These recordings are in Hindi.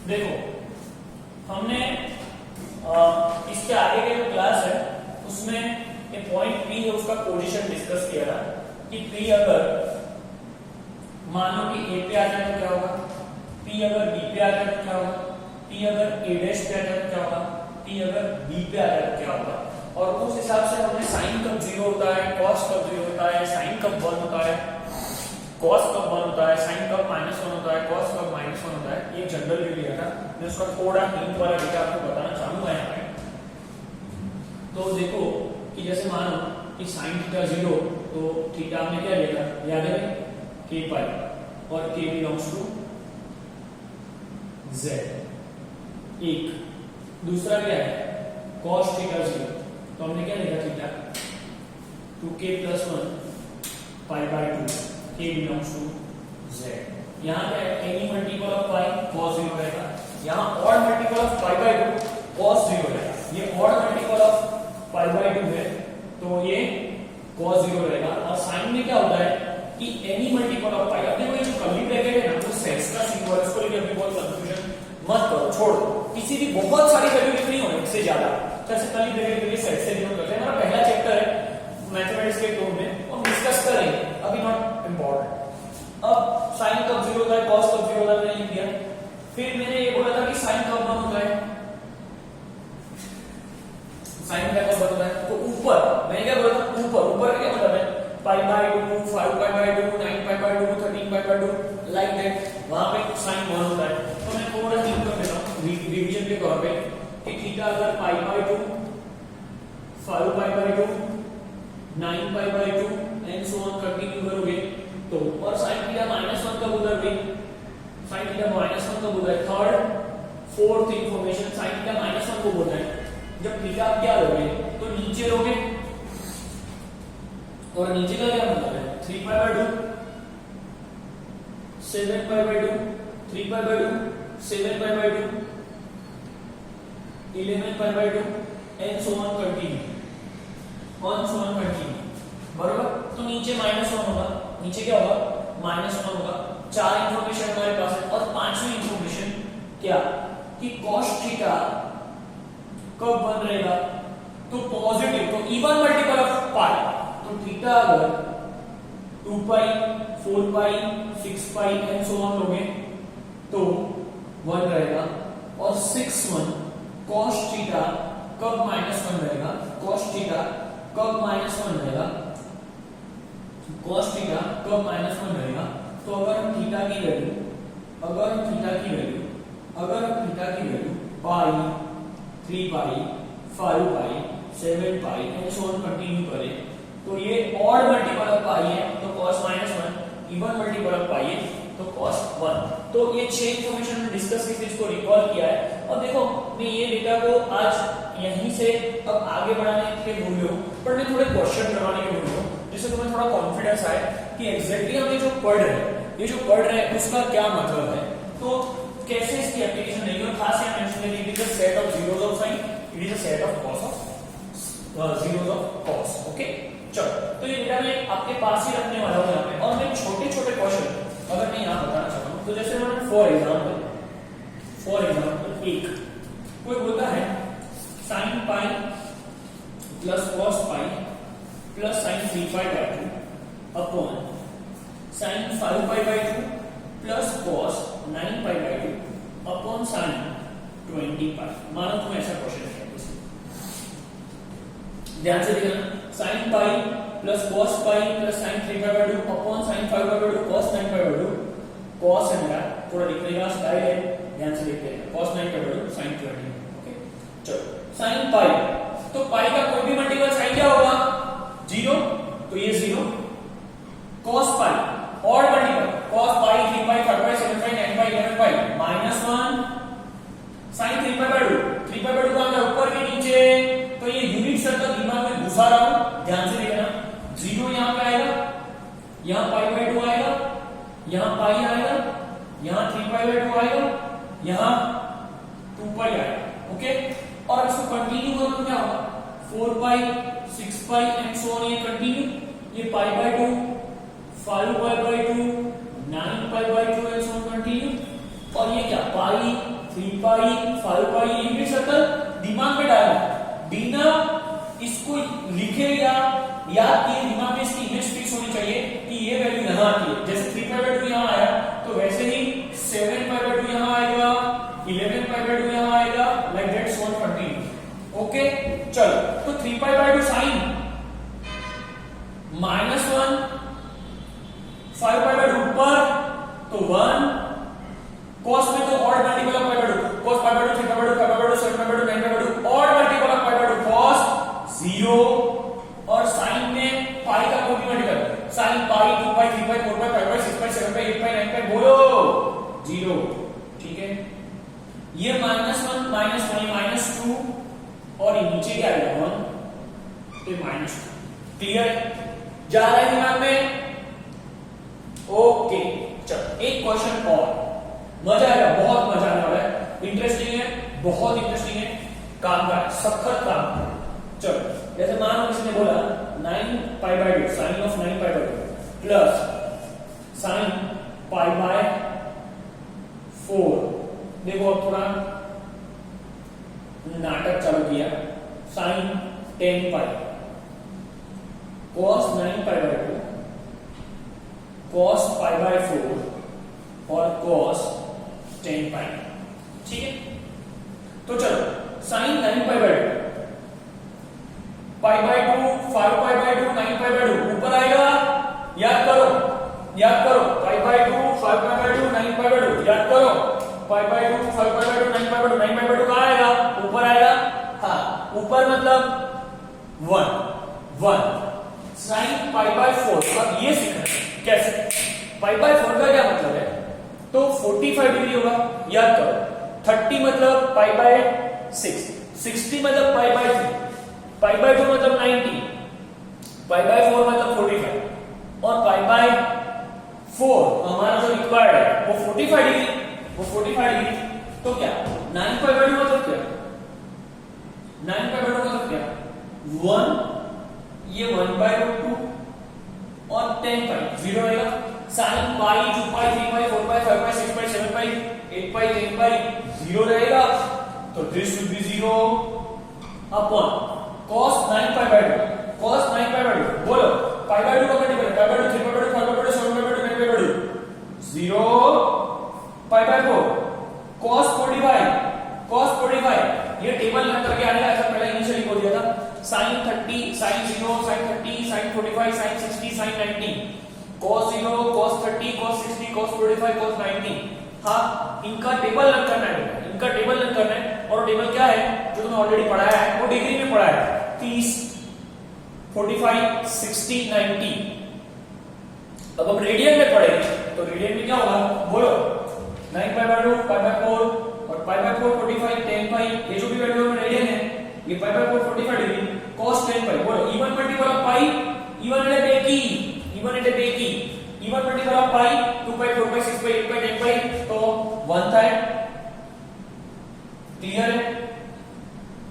देखो हमने इसके आगे के जो क्लास है उसमें ये पॉइंट P है उसका पोजीशन डिस्कस किया था कि P अगर मान लो कि A पे आ जाए तो क्या होगा, P अगर B पे आ जाए तो क्या होगा, P अगर A डैश पे आ जाए तो क्या होगा, P अगर B पे आ जाए तो क्या होगा। और उस हिसाब से हमने साइन कब 0 होता है, कॉस कब 0 होता है, साइन कब 1 होता है, कॉस कब 1 होता है, साइन कब -1 होता है, कॉस कब -1 होता है, ये जनरल व्यू लिया था। मैं उसका थोड़ा हिंट वाला डेटा आपको बताना चाहूंगा यहाँ पे। तो देखो कि जैसे मान लो कि साइन थीटा 0 तो थीटा आपने क्या लिया था, याद है k पाई, और k बिलोंग्स टू z। एक दूसरा क्या है cos थीटा 0 तो हमने क्या लिखा theta 2k + 1 pi by 2 k belongs to z। यहाँ पे any multiple of pi cos 0 रहेगा, यहाँ odd multiple of pi by 2 cos 0 रहेगा, ये odd multiple of pi by 2 है तो ये cos 0 रहेगा। और साइन में क्या होता है कि एनी मल्टीपल ऑफ पाई, अपने को ये जो कर्ली ब्रैकेट है ना वो सेक्स का सिंबल है, इसको लेके अभी बहुत कंफ्यूजन मत करो, छोड़ दो। किसी भी बहुत सारी वैल्यू लिखनी हो एक से ज्यादा जैसे कर्ली ब्रैकेट के लिए सेट से डिनोट करते हैं। हमारा पहला चैप्टर है मैथमेटिक्स के टॉप में, हम डिस्कस करेंगे, अभी नॉट इंपॉर्टेंट। अब साइन कब 0 होता है, cos कब 0 होता है मैंने लिख दिया। फिर मैंने ये बोला था कि साइन कब 1 होता है, साइन का कब होता है, तो ऊपर मैंने क्या बोला था, ऊपर क्या मतलब है पाई by 2, 5 pi by 2, 9 pi by 2, 13 pi by 2 like that, वहां पे साइन 1 होता है। तो मैं थोड़ा सा कर देता हूं रिवीजन के तौर पे कि थीटा अगर पाई by 2, 5 pi by 2, 9 pi by 2 and so on continue करोगे तो, और साइन थीटा -1 कब होता है, साइन थीटा -1 कब होता है, third fourth information sine theta -1 को होता है जब थीटा आप क्या लोगे तो नीचे लोगे, और नीचे का क्या मतलब है 3 pi by 2, 7 pi by 2, 3 pi by 2, 7 pi by 2, 11 pi by 2 and so on continue, on so on continue, बरोबर। तो नीचे -1 होगा, नीचे क्या होगा -1 होगा। चार इंफॉर्मेशन हमारे पास है, और पांचवी इंफॉर्मेशन क्या कि cos थीटा कब 1 रहेगा तो पॉजिटिव, तो इवन मल्टीपल ऑफ पाई, तो थीटा अगर 2 pi, 4 pi, 6 pi and so on लोगे तो 1 रहेगा। और 6 cos थीटा कब -1 रहेगा, cos थीटा कब -1 रहेगा, cos थीटा कब -1 रहेगा। तो अगर हम थीटा की value pi, 3 pi, 5 pi, 7 pi and so on continue करें तो ये ऑड मल्टीपल ऑफ पाई है तो cos -1, इवन मल्टीपल ऑफ पाई है तो cos 1। तो ये 6 इंफॉर्मेशन में डिस्कस की, इसको रिकॉल किया है। और देखो मैं ये डेटा को आज यहीं से अब आगे बढ़ाने के भूल गया हूं, पर मैं थोड़े क्वेश्चन करवाने के भूल गया हूं जिससे तुम्हें थोड़ा कॉन्फिडेंस आए कि एग्जैक्टली हम ये जो पढ़ रहे हैं उसका क्या मतलब है, तो कैसे इसकी एप्लीकेशन नहीं। और खास यहाँ मेंशन है it is a set of zeros of sine, it is a set of cos of zeros of cos. Okay चलो, तो ये डेटा मैं आपके पास ही रखने वाला हूं यहाँ पे, और मैं छोटे छोटे क्वेश्चन अगर मैं यहाँ बताना चाहता हूँ तो जैसे मैंने फॉर एग्जाम्पल एक कोई बोलता है sine pi plus cos pi plus sign 3 pi by 2 upon sine 5 pi by 2 plus cos 9 pi by 2 upon sine 20 पाई। मानो तुम ऐसा क्वेश्चन है, ध्यान से देखना, sine pi plus cos pi plus sign 3 pi by 2 upon sine 5 pi by 2 cos 9 pi by 2, cos है मेरा थोड़ा लिखने का स्टाइल है, ध्यान से देखते हैं, cos 9 pi by 2 sin 20। Okay चलो, साइन पाई तो पाई का कोई भी मल्टीपल साइन क्या होगा 0, तो ये 0। cos पाई और multiple cos pi 3 pi 5 pi 7 pi 9 pi 11 pi -1 sin 3 pi by 2, 3 pi by 2 का मतलब ऊपर के नीचे, तो ये यूनिट सर्कल दिमाग में घुसा रहा हूं, ध्यान से देखना। 0 यहां पे आएगा, यहां पाई बाय 2 आएगा, यहां पाई आएगा, यहां 3 पाई बाय 2 आएगा, यहां 2 पाई आएगा। ओके, और इसको कंटिन्यू करो तो क्या होगा 4 pi, 6 pi and so on, ये कंटिन्यू, ये pi by 2, 5 pi by 2, 9 pi by 2 and so on continue, और ये क्या पाई 3 पाई 5 पाई ये सर्कल दिमाग में डालना, बिना इसको लिखे या याद किए दिमाग में इसकी इमेज फिक्स होनी चाहिए कि ये वैल्यू यहां आती है। जैसे 3 पाई बाय 2 यहां आया तो वैसे ही 7 पाई बाय 2 यहां आएगा, 11 पाई बाय 2 यहां आएगा, like that so on continue. Okay चलो, तो 3 pi by 2 sine -1, 5 pi by 2 ऊपर तो 1, cos में तो odd multiple of pi by 2, cos pi by 2 3 pi by 2 5 pi by 2 7 pi by 2 9 pi by 2 odd multiple of pi by 2 cos 0, और साइन में पाई का कोई मल्टीपल साइन पाई 2 पाई 3 पाई 4 पाई 5 पाई 6 पाई 7 पाई 8 पाई 9 पाई बोलो 0। ठीक है, ये -1 -2 और ये नीचे क्या आएगा 1 तो -2। क्लियर जा रहा है दिमाग में? ओके चलो एक क्वेश्चन और, मजा आएगा, बहुत मजा आने वाला है, इंटरेस्टिंग है, बहुत इंटरेस्टिंग है, काम का सख्त काम। चलो जैसे मान लो किसी ने बोला 9 pi by 2 sine of 9 pi by 2 plus sine pi by 4। देखो अब थोड़ा नाटक चालू किया, sine 10 pi cos 9 pi by 2 cos pi by 4 और cos 10 पाई। ठीक है, तो चलो sine 9 pi by 2 pi by 2 5 pi by 2 9 pi by 2 ऊपर आएगा, याद करो pi by 2 5 pi by 2 9 pi by 2 याद करो, pi by 2 5 pi by 2 9 pi by 2 9 pi by 2 कहां आएगा? ऊपर आएगा। हाँ ऊपर मतलब 1 साइन पाई बाय 4। अब ये सीखना कैसे, पाई बाय 4 का क्या मतलब है, तो 45 डिग्री होगा, याद करो। 30 मतलब पाई बाय 6, 60 मतलब पाई बाय 3, पाई बाय 2 मतलब 90, पाई बाय 4 मतलब 45 और पाई बाय 4 हमारा जो रिक्वायर्ड है वो 45 डिग्री, तो क्या 9 पाई बाय 2 मतलब क्या, 9 पाई बाय 2 मतलब क्या 1, ये 1 बाय 2 और 10 पाई 0 रहेगा, साइन पाई 2 पाई 3 पाई 4 पाई 5 पाई 6 पाई 7 पाई 8 पाई 10 पाई 0 रहेगा, तो this should be 0 upon cos 9 pi by 2, cos 9 pi by 2 बोलो, पाई बाय 2 का multiple pi by 2 3 pi by 2 5 pi by 2 7 pi by 2 9 pi by 2 0 pi by 4 cos 45 ये टेबल रख करके आने का, ऐसा पहले इनिशियली बोल दिया था, sin 30 sin 0 sin 30 sin 45 sin 60 sin 90 cos 0 cos 30 cos 60 cos 45 cos 90। हाँ इनका टेबल रन करना है, और टेबल क्या है जो तुमने ऑलरेडी पढ़ाया है, वो डिग्री में पढ़ाया है 30 45 60 90। अब हम रेडियन में पढ़ेंगे, तो रेडियन में क्या होगा बोलो, 9 पाई बाय 2 पाई बाय 4 और पाई बाय 4 45 10 पाई, ये जो भी वैल्यू में रेडियन है ये pi by 4 45 degree cos 10 pi बोलो, even multiple of pi, even multiple of pi 2 pi 4 pi 6 pi 8 pi 10 pi तो 1 था। क्लियर है?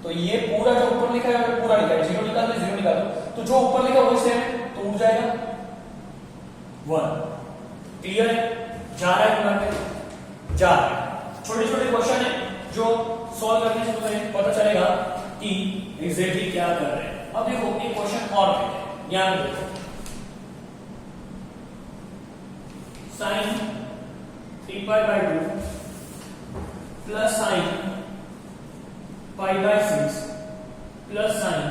तो ये पूरा जो ऊपर लिखा है पूरा लिखा है, 0 निकाल दो 0 निकाल दो, तो जो ऊपर लिखा है वही सेम है, तो उड़ जाएगा 1। क्लियर है? जा रहा है दिमाग में, जा रहा है। छोटे छोटे क्वेश्चन है जो सॉल्व करने से तुम्हें पता चलेगा कि एग्जैक्टली क्या कर रहे हैं। अब देखो एक क्वेश्चन और है, यहां देखो sine 3 pi by 2 plus sine pi by 6 plus sine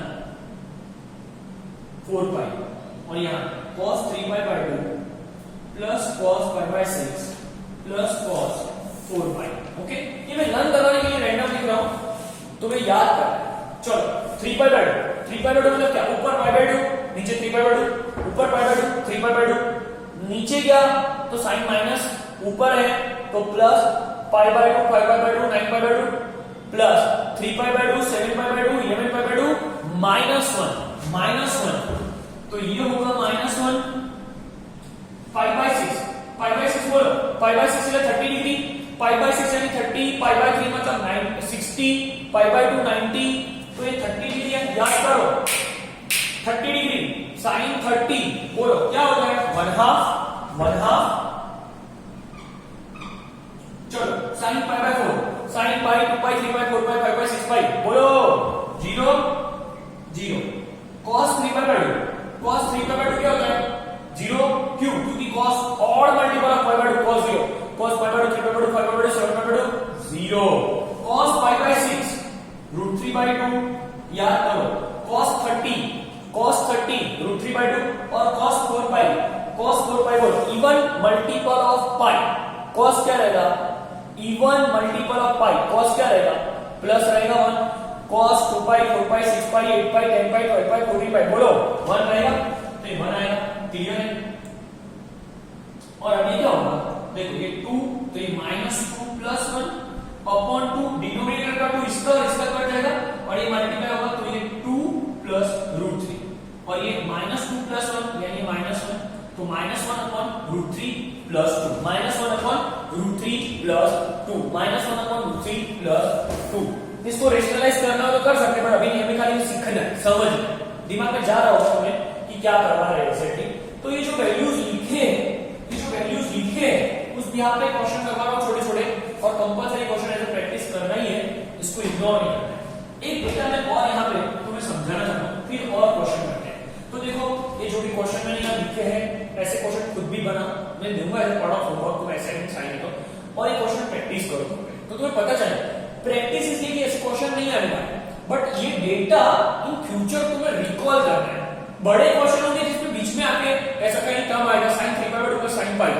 4 pi, और यहां cos 3 pi by 2 plus cos pi by 6 plus cos 4 pi. Okay, ये मैं लर्न करवाने के लिए रैंडम लिख रहा हूं, तुम्हें याद करना। चलो 3 पाई बाय 2 मतलब क्या, ऊपर पाई बाय 2 नीचे 3 पाई बाय 2, ऊपर पाई बाय 2 3 पाई बाय 2, नीचे क्या तो साइन माइनस, ऊपर है तो plus pi by 2 5 pi by 2 9 pi by 2 plus 3 pi by 2 7 pi by 2 11 pi by 2 -1 तो ये होगा -1 पाई बाय 6 बोलो, पाई बाय 6 यानी 30 डिग्री, पाई बाय 6 यानी 30, पाई बाय 3 मतलब 60, पाई बाय 2 90, तो ये 30 डिग्री है, याद करो 30 डिग्री साइन 30 बोलो क्या होता है 1/2। चलो साइन पाई बाय 4 sin पाई 2 पाई 3 पाई 4 पाई 5 पाई 6 पाई बोलो 0 0 cos 3 पाई 2 cos 3 पाई 2 क्या होता है 0 क्यों क्योंकि cos odd multiple of pi 2 cos 0 cos pi 2 3 pi 2 5 pi 2 7 pi 2 0 cos pi by 6 √3 by 2 याद करो cos 30 √3 बाय 2 और cos 4 पाई बोल even multiple of pi cos क्या रहेगा even multiple of pi cos क्या रहेगा प्लस रहेगा 1 cos 2 pi 4 pi 6 pi 8 pi 10 पाई 12 पाई 14 पाई बोलो 1 रहेगा तो ये 1 आएगा क्लियर है और अभी क्या होगा देखो ये 2 तो ये -2 प्लस 1 अपॉन 2 डिनोमिनेटर का 2 इसका और इसका कट जाएगा और ये मल्टीप्लाई होगा तो ये 2 प्लस √3 और ये -2 प्लस 1 यानी -1 तो -1 upon √3 plus 2 -1 upon √3 plus 2 -1 upon √3 plus 2 इसको रेशनलाइज करना हो तो कर सकते हैं पर अभी नहीं हमें खाली सीखना है समझ दिमाग में जा रहा होगा हमें कि क्या करवा रहे हैं एग्जैक्टली तो ये जो वैल्यूज लिखे उस बिहाफ पे क्वेश्चन करवा रहा हूं छोटे-छोटे और कंपलसरी क्वेश्चन ऐसे प्रैक्टिस करना ही है इसको इग्नोर नहीं करना है एक बेटा मैं और यहां पे तुम्हें समझाना चाहता हूं फिर और क्वेश्चन करते हैं तो देखो ये जो भी क्वेश्चन मैंने यहां लिखे हैं ऐसे क्वेश्चन खुद भी बना मैं दूंगा एज पार्ट ऑफ होमवर्क तुम असाइनमेंट आएंगे तो और ये क्वेश्चन प्रैक्टिस करो तो तुम्हें पता चले प्रैक्टिस इसलिए कि ऐसे क्वेश्चन नहीं आने वाले बट ये डेटा इन फ्यूचर तुम्हें रिकॉल करना है बड़े क्वेश्चन होंगे जिसमें बीच में आके ऐसा कहीं टर्म आएगा sin 3 पाई + sin पाई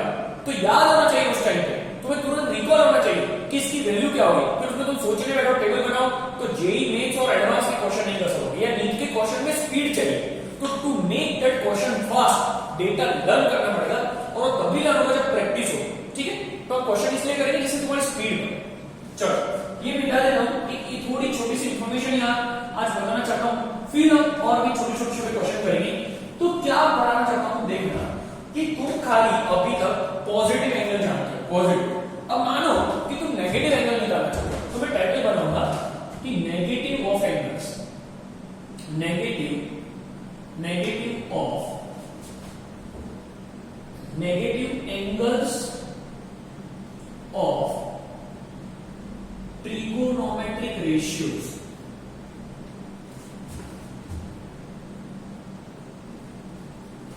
तो याद होना चाहिए उस टाइम पे तुम्हें तुरंत रिकॉल होना चाहिए कि इसकी वैल्यू क्या होगी फिर उसमें तुम सोचने बैठो टेबल बनाओ तो जेई मेंस और एडवांस के क्वेश्चन नहीं कर सकोगे या नीट के क्वेश्चन में स्पीड चाहिए तो to make that question fast data learn करना पड़ेगा और तभी लर्न होगा जब प्रैक्टिस हो ठीक है तो क्वेश्चन इसलिए करेंगे जिससे तुम्हारी स्पीड बढ़े चलो ये मिटा देता हूं कि थोड़ी छोटी सी इंफॉर्मेशन यहां आज बताना चाहता हूं फिर हम और भी छोटे क्वेश्चन करेंगे तो क्या बताना चाहता हूं देखना कि तुम खाली अभी तक पॉजिटिव एंगल जानते हो पॉजिटिव अब मानो कि तुम नेगेटिव एंगल निकालना चाहते हो तो मैं टाइटल बनाऊंगा कि negative of angles negative angles of trigonometric ratios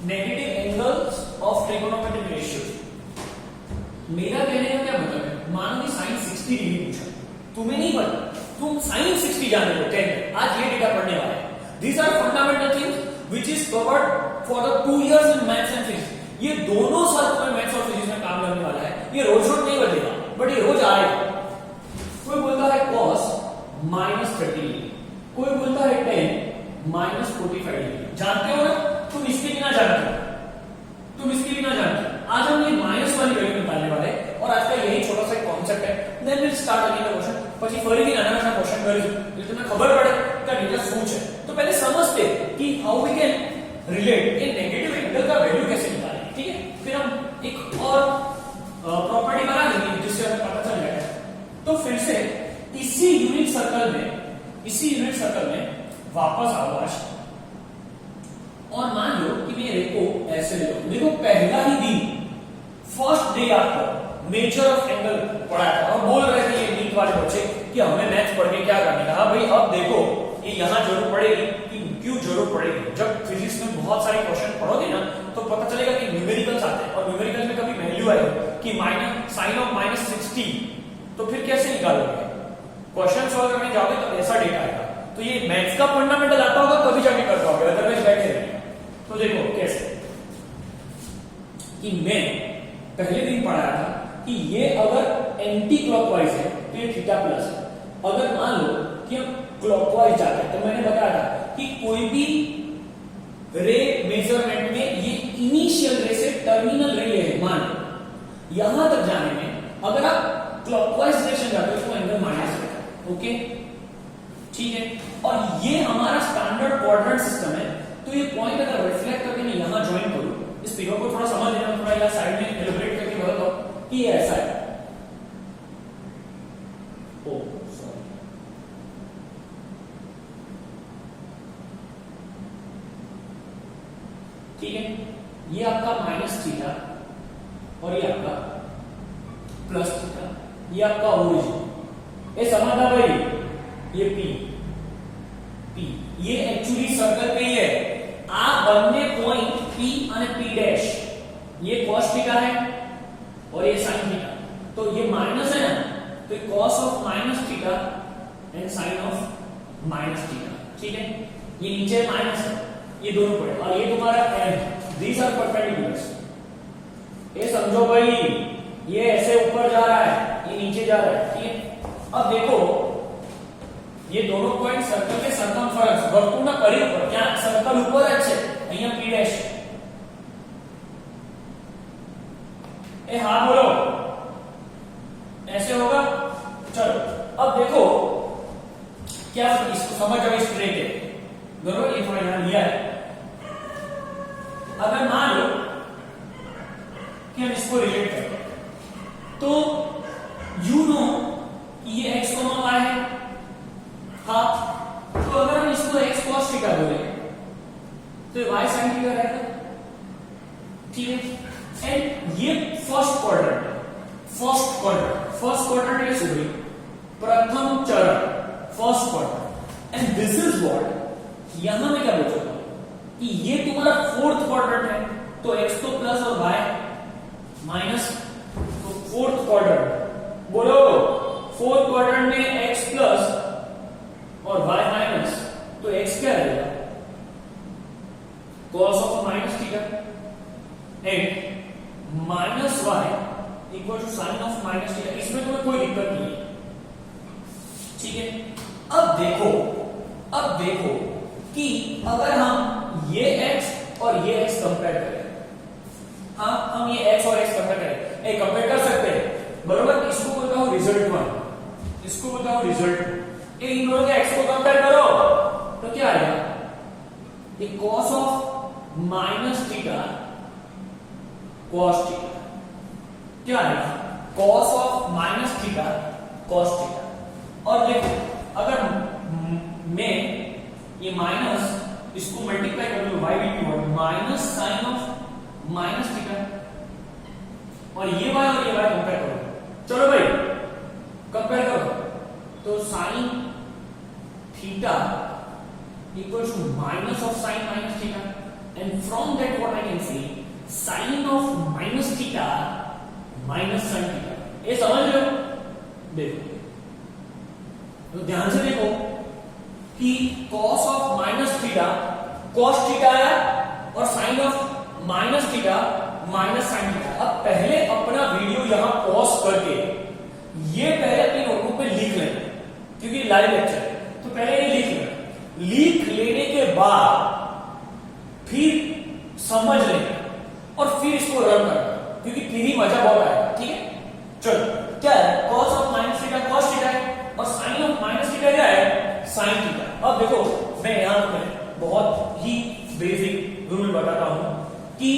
negative angles of trigonometric ratios मेरा कहने का क्या मतलब है मान ली sin 60 डिग्री पूछा तुम्हें नहीं पता तुम sin 60 जान रहे हो 10 आज ये डेटा पढ़ने वाले हैं these are fundamental things which is covered for the 2 years in maths and physics ये दोनों साल तुम्हें मैथ्स और फिजिक्स में काम करने वाला है ये रोज नहीं बदलेगा बट ये रोज आएगा कोई बोलता है cos -30 कोई बोलता है tan -45 जानते हो ना तुम इसके बिना जानते आज हम ये माइनस वाली वैल्यू निकालने वाले हैं और आज का यही छोटा सा कॉन्सेप्ट है then will start again the question પછી ફરીથી નાના નાના ક્વેશ્ચન કરીશું એટલે તમને ખબર પડે કે ડેટા શું છે तो पहले समझते कि हाउ वी कैन रिलेट ये नेगेटिव एंगल का वैल्यू कैसे निकालें ठीक है फिर हम एक और प्रॉपर्टी बना देंगे जिससे हमें पता चल जाएगा तो फिर से इसी यूनिट सर्कल में वापस आओ आज और मान लो कि मैं रेखो ऐसे ले लो देखो पहला ही दिन फर्स्ट डे आपको नेचर ऑफ एंगल पढ़ाया था और बोल रहे थे ये नीट वाले बच्चे कि हमें मैथ्स पढ़ के क्या करने का हाँ भाई अब देखो ये यहाँ जरूर पड़ेगी कि क्यों जरूर पड़ेगी जब फिजिक्स में बहुत सारे क्वेश्चन पढ़ोगे ना तो पता चलेगा कि न्यूमेरिकल्स आते हैं और न्यूमेरिकल में कभी वैल्यू आएगा कि sin of -60 तो फिर कैसे निकालोगे क्वेश्चन सॉल्व करने जाओगे तो ऐसा डेटा आएगा तो ये मैथ्स का फंडामेंटल आता होगा तभी जाके कर पाओगे अदरवाइज बैठे रहेंगे तो देखो कैसे कि मैं पहले दिन पढ़ाया था कि ये अगर एंटी क्लॉकवाइज है तो ये थीटा प्लस है अगर मान लो कि हम क्लॉकवाइज जाते हैं तो मैंने बताया था कि कोई भी रे मेजरमेंट में ये इनिशियल रे से टर्मिनल रे है मान यहां तक जाने में अगर आप क्लॉकवाइज डायरेक्शन जाते हो तो एंगल माइनस रहेगा ओके ठीक है और ये हमारा स्टैंडर्ड क्वाड्रेंट सिस्टम है तो ये पॉइंट अगर रिफ्लेक्ट करके मैं यहां ज्वाइन करूं इस फिगर को थोड़ा समझ लेना थोड़ा यहां साइड में एलिब्रेट करके बताओ कि ये ऐसा है ओ सॉरी ठीक है ये आपका माइनस थीटा और ये आपका प्लस थीटा ये आपका ओरिजिन એ समझना भाई, ये P ये एक्चुअली सर्कल पे ही है। आ બંને पॉइंट P અને P डैश ये cos थीटा है और ये sin थीटा, तो ये माइनस है ना, तो cos of minus theta and sin of minus theta, ठीक है। ये नीचे माइनस है, ये दोनों पड़े और ये तुम्हारा m, these are perpendiculars। ये समझो भाई, ये ऐसे ऊपर जा रहा है, ये नीचे जा रहा है, ठीक है। अब देखो ये दोनों पॉइंट सर्कल के सर्कमफरेंस વર્તુળના પરિઘ પર, क्या सर्कल ऊपर જ છે, અહીંયા P ડैश। ए हाँ बोलो, ऐसे होगा। चलो अब देखो क्या इसको समझ जाओ, स्ट्रेट है बरोबर, ये थोड़ा यहां लिया है। अगर मान लो कि हम इसको रिलेट करें तो यू नो ये x, y है, हाँ, तो अगर हम इसको x cos थीटा बोले तो y sin थीटा रहेगा, ठीक है। एंड ये फर्स्ट क्वाड्रेंट ये सॉरी प्रथम चरण, first quadrant. And this is what, यहां मैं क्या बोल सकता हूं कि ये तुम्हारा फोर्थ क्वाड्रेंट है, तो x तो प्लस और y माइनस, तो फोर्थ क्वाड्रेंट बोलो, फोर्थ क्वाड्रेंट में x प्लस और y माइनस, तो x क्या रहेगा, cos of minus theta and minus y equal to sin of minus theta. इसमें तुम्हें कोई दिक्कत नहीं है, ठीक है। अब देखो कि अगर हम ये x और ये x कंपेयर करें, हाँ हम ये x और x कंपेयर करें, एक कंपेयर कर सकते हैं बरोबर। इसको बताओ रिजल्ट 1, इसको बताओ रिजल्ट, इन दोनों के x को कंपेयर करो तो क्या आएगा, ये cos of minus theta cos theta, क्या आएगा, cos of minus theta cos theta. और देखो अगर मैं ये माइनस इसको मल्टीप्लाई कर लूं, y भी minus sin of minus theta, और ये y और ये y कंपेयर करो, चलो भाई कंपेयर करो, तो sin theta equals to minus of sin minus theta, and from that what I can say, sin of minus theta minus sin theta। ये समझ लो, देखो तो ध्यान से देखो कि cos of minus theta cos theta आया और sin of minus theta minus sin theta। अब पहले अपना वीडियो यहां पॉज करके ये पहले अपनी नोटबुक पे लिख लें, क्योंकि लाइव लेक्चर है, तो पहले ये लिख लेने के बाद फिर समझ लें और फिर इसको रन करना, क्योंकि फिर ही मजा बहुत आएगा, ठीक है। चलो क्या है, cos of minus theta cos theta है और sin ऑफ माइनस थीटा क्या है, sin थीटा। अब देखो मैं यहां पर बहुत ही बेसिक रूल बताता हूं कि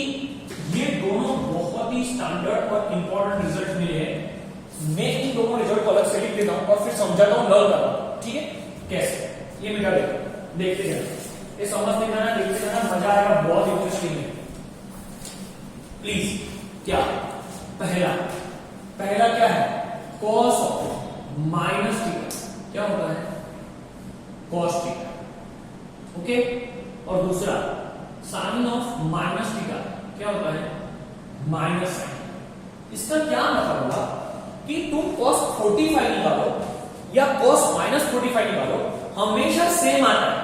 ये दोनों बहुत ही स्टैंडर्ड और इंपॉर्टेंट रिजल्ट मिले हैं। मैं इन दोनों रिजल्ट को अलग से लिख देता हूं और फिर समझाता हूं, लर्न करता हूं, ठीक है। कैसे, ये मिटा देखते जाना, ये समझते जाना, देखते जाना, मजा आएगा, बहुत इंटरेस्टिंग है। प्लीज क्या पहला क्या है, cos ऑफ माइनस थीटा क्या होता है, cos थीटा, ओके। और दूसरा sin ऑफ माइनस थीटा क्या होता है, माइनस साइन। इसका क्या मतलब होगा कि तुम cos 45 निकालो या cos माइनस 45 निकालो, हमेशा सेम आता है।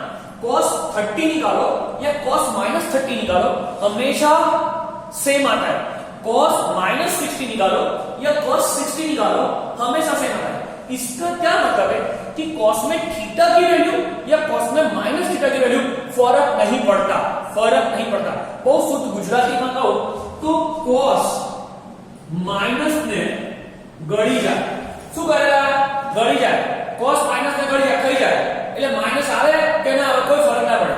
cos 30 निकालो या cos माइनस 30 निकालो, हमेशा सेम आता है। cos माइनस 60 निकालो या cos 60 निकालो, हमेशा सेम आता है। इसका क्या मतलब है कि cos में थीटा की वैल्यू या cos में माइनस थीटा की वैल्यू फर्क नहीं पड़ता। बहुत शुद्ध गुजराती में કહો तो cos माइनस ने गड़ी जाए, શું કરેલા ગળી જાય, cos માइनस ने गड़ी जाए, થઈ જાય, એટલે માइनस આવે કે ના આવે कोई फर्क ना पड़े।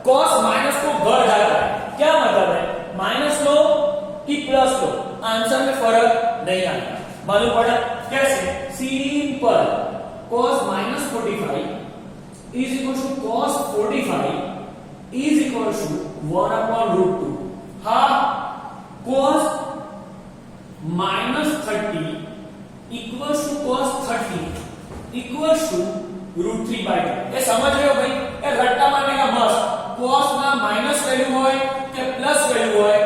cos माइनस को गड़ जाता है, क्या मतलब है, माइनस लो कि प्लस लो, आंसर में फर्क नहीं आता। मालूम पड़ा कैसे, simple, cos minus 45 is equal to cos 45 is equal to 1/√2। हाँ, cos minus 30 equal to cos 30 equals to √3/2। ये समझ रहे हो भाई? ये रट्टा मारने का बस cos માં માઈનસ વેલ્યુ હોય કે પ્લસ વેલ્યુ હોય,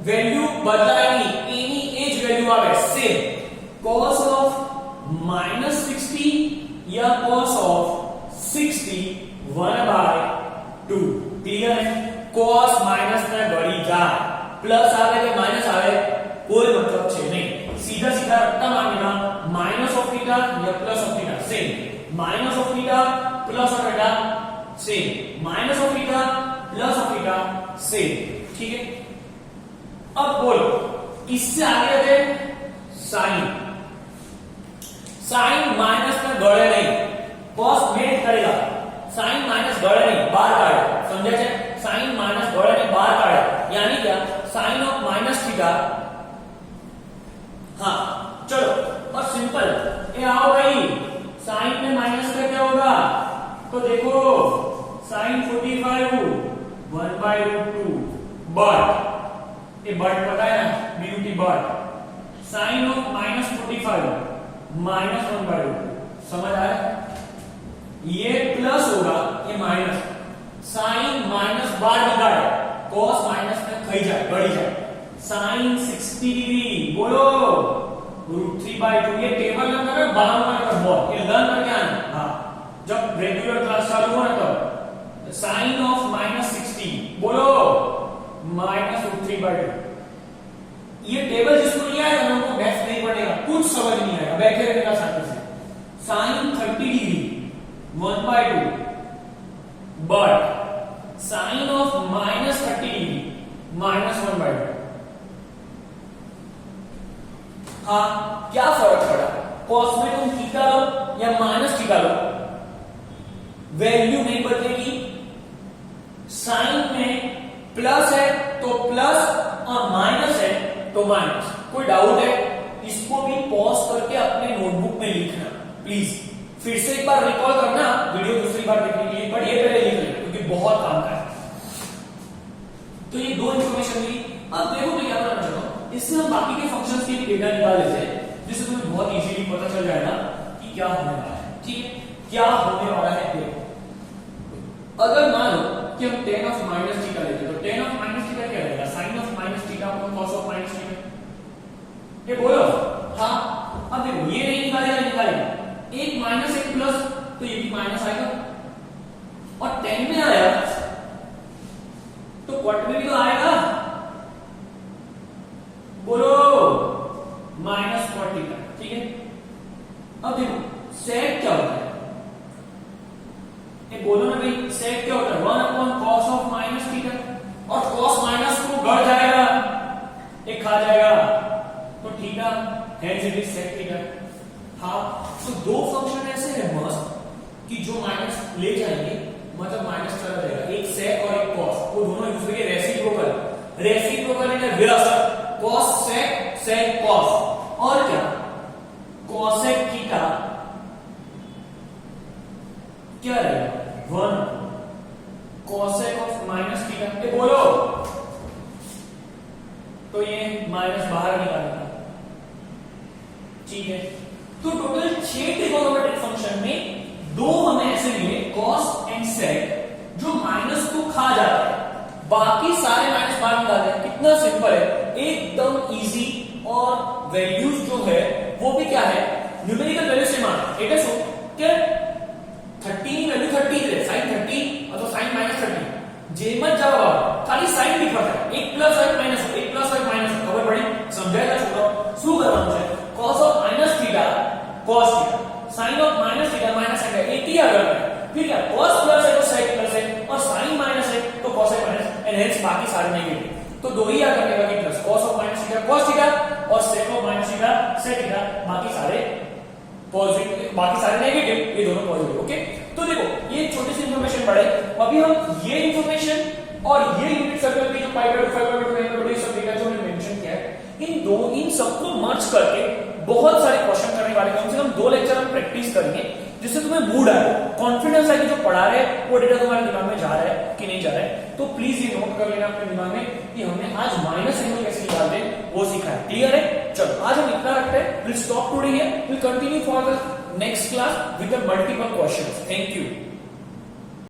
વેલ્યુ બદલાય નહીં, એની એ જ વેલ્યુ આવે સેમ। cos ઓફ -60 या cos ऑफ 60 1/2। क्लियर है? cos माइनस में गड़ी जाए, प्लस आवे के माइनस आवे कोई मतलब छे नहीं, सीधा सीधा रट्टा मारना माइनस ऑफ थीटा या plus of theta same, minus of theta plus of theta same, minus of theta plus of theta same. ठीक है, अब बोलो इससे आगे है साइन। साइन माइनस में गड़े नहीं, cos मेट करेगा, साइन माइनस गड़े नहीं, बाहर काढ़े, समझे छे? साइन माइनस गड़े नहीं, बाहर काढ़े, यानी क्या? Sine of minus theta. हाँ चलो, और सिंपल ये आओ भाई, साइन में माइनस का क्या होगा? तो देखो साइन 45 1/2, बट ये बट पता है ना, ब्यूटी बट साइन ऑफ -45 -1/2, समझ आया? ये प्लस होगा, ये माइनस, साइन माइनस बार निकाले, cos माइनस में खाई जाए, बढ़ी जाए, साइन 60 डिग्री, बोलो √3/2। ये टेबल नंबर है 52 नंबर बहुत, ये लर्न करके आना। हाँ, जब रेगुलर क्लास चालू हो ना तब साइन ऑफ -60 बोलो -√3/2। ये टेबल जिसको नहीं आएगा ना उनको मैथ्स नहीं पड़ेगा, कुछ समझ नहीं आएगा, बैठे रहेगा शांति से। Sine 30 degree 1/2, but sine of -30 degree -1/2। हाँ, क्या फर्क पड़ा? cos में तुम थीटा लो या माइनस थीटा लो, वैल्यू नहीं बदलेगी। साइन में प्लस है तो प्लस और माइनस है तो माइनस। कोई डाउट है? इसको भी पॉज करके अपने नोटबुक में लिखना प्लीज। फिर से एक बार रिकॉल करना वीडियो दूसरी बार देखने के लिए, बट ये पहले लिख लेना क्योंकि बहुत काम का है। तो ये दो इंफॉर्मेशन ली। अब देखो मैं क्या करना चाहता हूं, इससे हम बाकी के फंक्शंस के भी डेटा निकाल लेते हैं, जिससे तुम्हें बहुत इजीली पता चल जाएगा कि क्या होने वाला है। ठीक है, क्या होने वाला है देखो। अगर मान लो कि हम tan ऑफ माइनस थीटा लेते हैं, तो tan ऑफ माइनस थीटा क्या रहेगा? sin of minus theta upon cos of minus theta. ये बोलो। हाँ, अब देखो ये नहीं निकालेगा, निकालेगा एक माइनस एक प्लस, तो ये भी माइनस आएगा, और tan में आया तो cot में भी तो आएगा, बोलो -cot थीटा। ठीक है, अब देखो sec क्या होता है? ये बोलो ना भाई, sec क्या होता है? 1/cos ऑफ माइनस थीटा, और cos माइनस को गड़ जाएगा, एक खा जाएगा, तो theta hence it is sec theta. हाँ, तो दो फंक्शन ऐसे हैं मस्त कि जो माइनस ले जाएंगे, मतलब माइनस चला जाएगा, एक sec और एक cos, वो दोनों एक दूसरे के रेसिप्रोकल यानी विरासत, cos sec sec cos, और क्या cosec थीटा क्या रहेगा? 1 cosec ऑफ माइनस थीटा। ये बोलो, तो ये माइनस बाहर निकालेगा। ठीक है, तो टोटल 6 ट्रिगोनोमेट्रिक फंक्शन में दो हमें ऐसे मिले cos एंड sec जो माइनस को खा जाते हैं, बाकी सारे माइनस बाहर निकालते हैं। कितना सिंपल है, एकदम इजी, और वैल्यूज जो है वो भी क्या है? न्यूमेरिकल वैल्यू से मान। ठीक है, सो क्या 30 वैल्यू 30 है, sin 30 और तो sin -30 जे मत जाओ, खाली साइन लिखा है, एक प्लस और एक माइनस, एक प्लस और एक माइनस, खबर पड़ी? समझाएगा छोड़ो, શું કરવાનું છે? cos of minus theta cos theta, sin of minus theta minus theta, एक ही आ गया। फिर क्या, cos प्लस है तो sec प्लस है, और sin माइनस है तो cos माइनस, एंड हेंस बाकी सारे नेगेटिव। तो दो ही आ करने का plus, cos of minus theta cos theta, और sec of minus theta sec theta, बाकी सारे पॉजिटिव, बाकी सारे नेगेटिव, ये दोनों पॉजिटिव। ओके, तो देखो ये छोटी सी इंफॉर्मेशन पढ़े। अभी हम ये इंफॉर्मेशन और ये यूनिट सर्कल की जो π/2 5/2 सब डेटा जो मैंने मेंशन किया है, इन सबको मर्ज करके बहुत सारे क्वेश्चन करने वाले, कम से कम 2 लेक्चर हम प्रैक्टिस करेंगे, जिससे तुम्हें मूड आए, कॉन्फिडेंस आए कि जो पढ़ा रहे वो डेटा तुम्हारे दिमाग में जा रहा है कि नहीं जा रहा है। तो प्लीज ये नोट कर लेना अपने दिमाग में कि हमने आज माइनस एंगल कैसे निकालते हैं वो सीखा है। क्लियर है? चलो आज हम इतना रखते हैं, will stop today here, will continue for the next class with the multiple questions. Thank you.